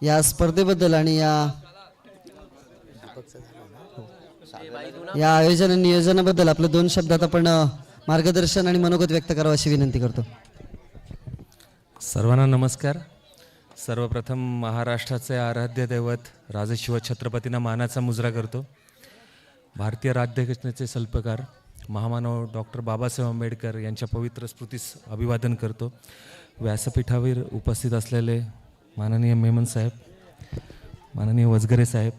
या स्पर्धेबद्दल आणि या आयोजन आणि नियोजनाबद्दल आपले 2 शब्दात आपण मार्गदर्शन आणि मनोगत व्यक्त करावं अशी विनंती करतो. सर्वांना नमस्कार. सर्वप्रथम महाराष्ट्राचे आराध्य दैवत राजशिव छत्रपतींना मानाचा मुजरा करतो. भारतीय राज्यघटनेचे सल्पकार महामानव डॉक्टर बाबासाहेब आंबेडकर यांच्या पवित्र स्मृतीस अभिवादन करतो. व्यासपीठावर उपस्थित असलेले माननीय मेमन साहेब, माननीय वजगरे साहेब,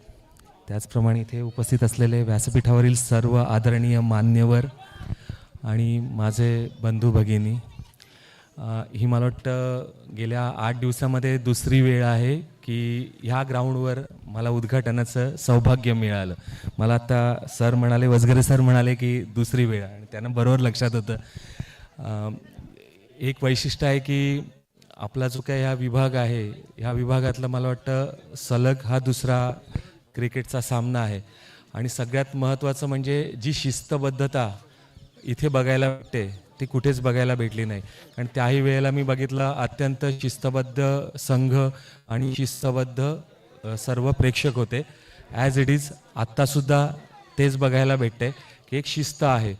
त्याचप्रमाणे इथे उपस्थित असलेले व्यासपीठावरील सर्व आदरणीय मान्यवर आणि माझे बंधू भगिनी, ही मला वाटतं गेल्या 8 दिवसामध्ये दुसरी वेळ आहे की ह्या ग्राउंडवर मला उद्घाटनाचं सौभाग्य मिळालं. मला आता सर म्हणाले, वजगरे सर म्हणाले की दुसरी वेळ, आणि त्यांना बरोबर लक्षात होतं. एक वैशिष्ट्य आहे की आपला जो काय हा विभाग आहे, ह्या विभागातला मला वाटतं सलग हा दुसरा क्रिकेटचा सामना आहे. आणि सगळ्यात महत्त्वाचं म्हणजे जी शिस्तबद्धता इथे बघायला भेटते ती कुठेच बघायला भेटली नाही. आणि त्याही वेळेला मी बघितलं अत्यंत शिस्तबद्ध संघ आणि शिस्तबद्ध सर्व प्रेक्षक होते. ॲज इट इज आत्तासुद्धा तेच बघायला भेटते की एक शिस्त आहे.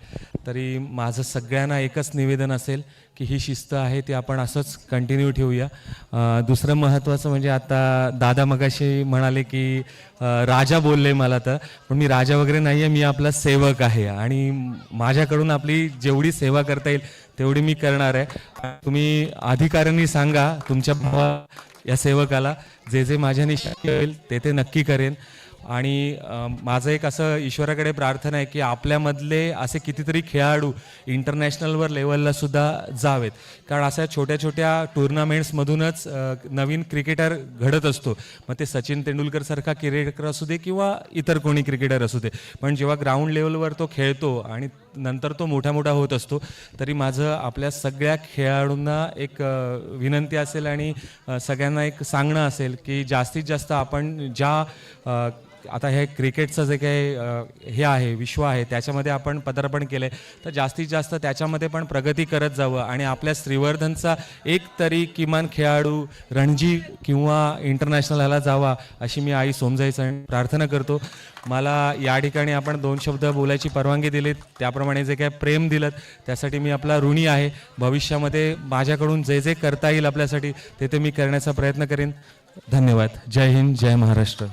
तरी माझं सगळ्यांना एकच निवेदन असेल की ही शिस्त आहे ती आपण असंच कंटिन्यू ठेवूया. दुसरं महत्त्वाचं म्हणजे आता दादा मगाशी म्हणाले की राजा बोलले मला, तर पण मी राजा वगैरे नाही आहे, मी आपला सेवक आहे आणि माझ्याकडून आपली जेवढी सेवा करता येईल तेवढी मी करणार आहे. तुम्ही अधिकाऱ्यांनी सांगा तुमच्या भावा या सेवकाला जे जे माझ्याने शक्य होईल ते नक्की करेन. आणि माझं एक असं ईश्वराकडे प्रार्थना आहे की आपल्यामधले असे कितीतरी खेळाडू इंटरनॅशनलवर लेवलला सुद्धा जावेत. कारण अशा छोट्या छोट्या टुर्नामेंट्समधूनच नवीन क्रिकेटर घडत असतो. मग ते सचिन तेंडुलकरसारखा क्रिकेटर असू दे किंवा इतर कोणी क्रिकेटर असू दे, पण जेव्हा ग्राउंड लेवलवर तो खेळतो आणि नंतर तो मोठा मोठा होत असतो, तरी माझं आपल्या सगळ्या खेळाडूंना एक विनंती असेल आणि सगळ्यांना एक सांगणं असेल की जास्तीत जास्त आपण ज्या आता हे क्रिकेटचं जे काही हे आहे विश्व आहे त्याच्यामध्ये आपण पदार्पण केलं आहे, तर जास्तीत जास्त त्याच्यामध्ये पण प्रगती करत जावं आणि आपल्या श्रीवर्धनचा एक तरी किमान खेळाडू रणजी किंवा इंटरनॅशनल ह्याला जावा अशी मी आई सोमजाईचं प्रार्थना करतो. मला या ठिकाणी आपण 2 शब्द बोलायची परवानगी दिलीत, त्याप्रमाणे जे काय प्रेम दिलं त्यासाठी मी आपला ऋणी आहे. भविष्यामध्ये माझ्याकडून जे जे करता येईल आपल्यासाठी ते मी करण्याचा प्रयत्न करेन. धन्यवाद. जय हिंद, जय महाराष्ट्र.